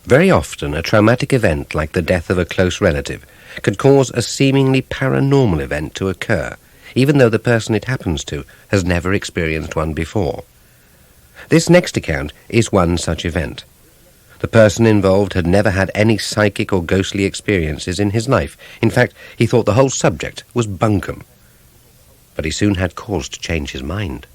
Very often, a traumatic event like the death of a close relative could cause a seemingly paranormal event to occur, even though the person it happens to has never experienced one before. This next account is one such event. The person involved had never had any psychic or ghostly experiences in his life. In fact, he thought the whole subject was bunkum. But he soon had cause to change his mind.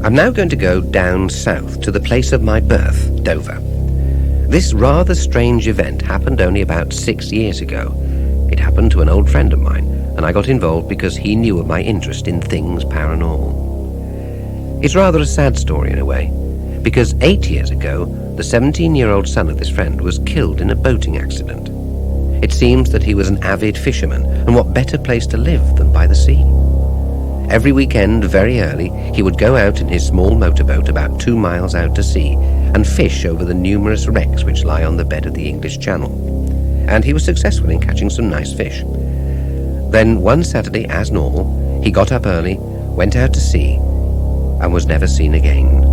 I'm now going to go down south to the place of my birth, Dover. This rather strange event happened only about 6 years ago. It happened to an old friend of mine, and I got involved because he knew of my interest in things paranormal. It's rather a sad story in a way, because 8 years ago, the 17-year-old son of this friend was killed in a boating accident. It seems that he was an avid fisherman, and what better place to live than by the sea? Every weekend, very early, he would go out in his small motorboat about 2 miles out to sea and fish over the numerous wrecks which lie on the bed of the English Channel. And he was successful in catching some nice fish. Then one Saturday, as normal, he got up early, went out to sea, and was never seen again.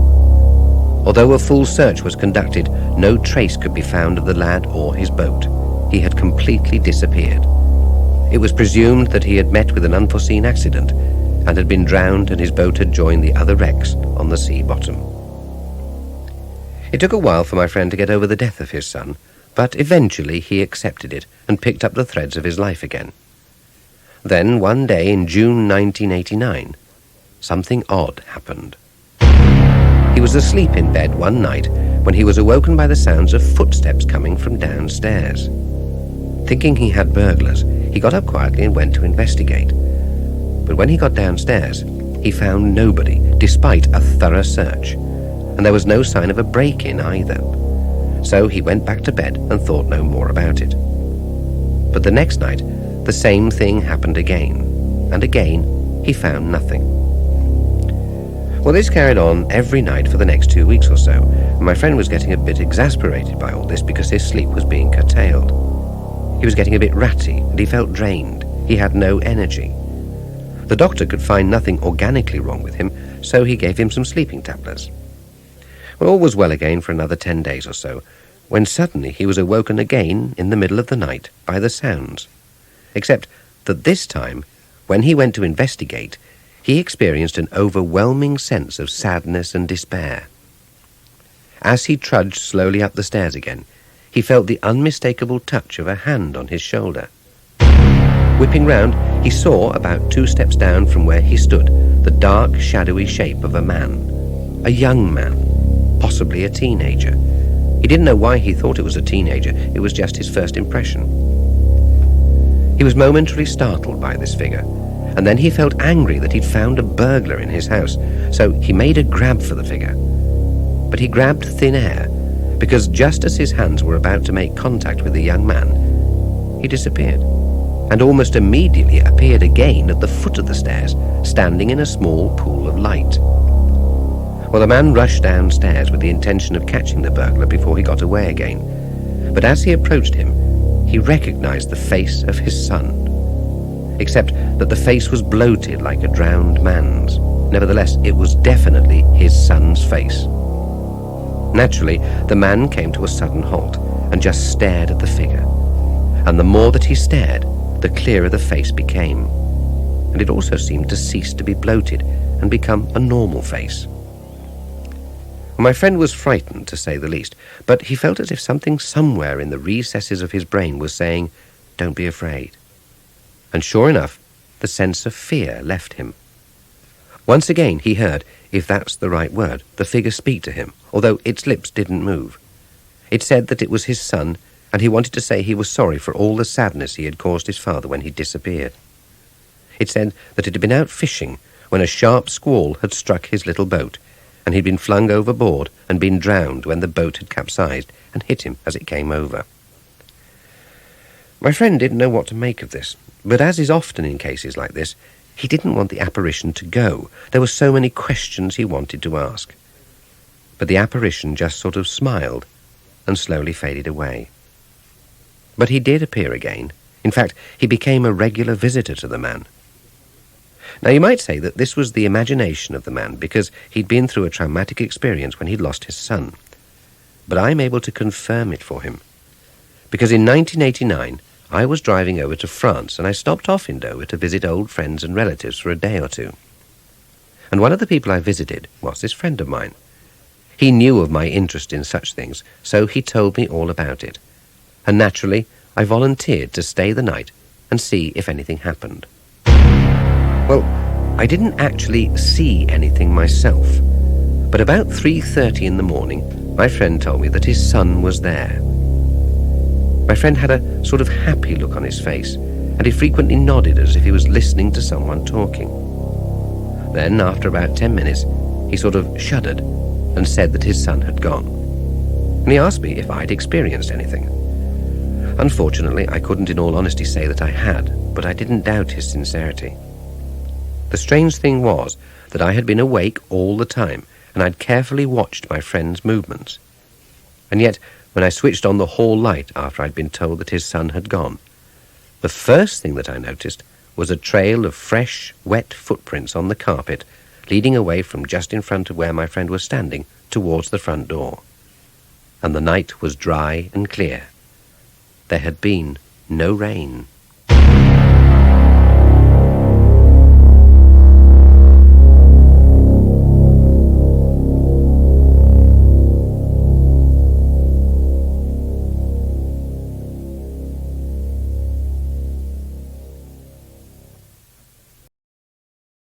Although a full search was conducted, no trace could be found of the lad or his boat. He had completely disappeared. It was presumed that he had met with an unforeseen accident and had been drowned, and his boat had joined the other wrecks on the sea bottom. It took a while for my friend to get over the death of his son, but eventually he accepted it and picked up the threads of his life again. Then, one day in June 1989, something odd happened. He was asleep in bed one night when he was awoken by the sounds of footsteps coming from downstairs. Thinking he had burglars, he got up quietly and went to investigate. But when he got downstairs, he found nobody, despite a thorough search, and there was no sign of a break-in either. So he went back to bed and thought no more about it. But the next night, the same thing happened again, and again he found nothing. Well, this carried on every night for the next 2 weeks or so, and my friend was getting a bit exasperated by all this because his sleep was being curtailed. He was getting a bit ratty, and he felt drained. He had no energy. The doctor could find nothing organically wrong with him, so he gave him some sleeping tablets. Well, all was well again for another 10 days or so, when suddenly he was awoken again in the middle of the night by the sounds. Except that this time, when he went to investigate, he experienced an overwhelming sense of sadness and despair. As he trudged slowly up the stairs again, he felt the unmistakable touch of a hand on his shoulder. Whipping round, he saw, about 2 steps down from where he stood, the dark, shadowy shape of a man. A young man, possibly a teenager. He didn't know why he thought it was a teenager. It was just his first impression. He was momentarily startled by this figure, and then he felt angry that he'd found a burglar in his house, so he made a grab for the figure. But he grabbed thin air, because just as his hands were about to make contact with the young man, he disappeared, and almost immediately appeared again at the foot of the stairs, standing in a small pool of light. Well, the man rushed downstairs with the intention of catching the burglar before he got away again, but as he approached him, he recognized the face of his son, except that the face was bloated like a drowned man's. Nevertheless, it was definitely his son's face. Naturally, the man came to a sudden halt and just stared at the figure, and the more that he stared, the clearer the face became, and it also seemed to cease to be bloated and become a normal face. My friend was frightened, to say the least, but he felt as if something somewhere in the recesses of his brain was saying, "Don't be afraid." And sure enough, the sense of fear left him. Once again he heard, if that's the right word, the figure speak to him, although its lips didn't move. It said that it was his son, and he wanted to say he was sorry for all the sadness he had caused his father when he disappeared. It said that it had been out fishing when a sharp squall had struck his little boat, and he'd been flung overboard and been drowned when the boat had capsized and hit him as it came over. My friend didn't know what to make of this, but as is often in cases like this, he didn't want the apparition to go. There were so many questions he wanted to ask. But the apparition just sort of smiled and slowly faded away. But he did appear again. In fact, he became a regular visitor to the man. Now, you might say that this was the imagination of the man because he'd been through a traumatic experience when he'd lost his son. But I'm able to confirm it for him. Because in 1989, I was driving over to France and I stopped off in Dover to visit old friends and relatives for a day or two. And one of the people I visited was this friend of mine. He knew of my interest in such things, so he told me all about it. And naturally, I volunteered to stay the night and see if anything happened. Well, I didn't actually see anything myself, but about 3:30 in the morning, my friend told me that his son was there. My friend had a sort of happy look on his face, and he frequently nodded as if he was listening to someone talking. Then, after about 10 minutes, he sort of shuddered and said that his son had gone. And he asked me if I'd experienced anything. Unfortunately, I couldn't in all honesty say that I had, but I didn't doubt his sincerity. The strange thing was that I had been awake all the time, and I'd carefully watched my friend's movements. And yet, when I switched on the hall light after I'd been told that his son had gone, the first thing that I noticed was a trail of fresh, wet footprints on the carpet leading away from just in front of where my friend was standing towards the front door. And the night was dry and clear. There had been no rain.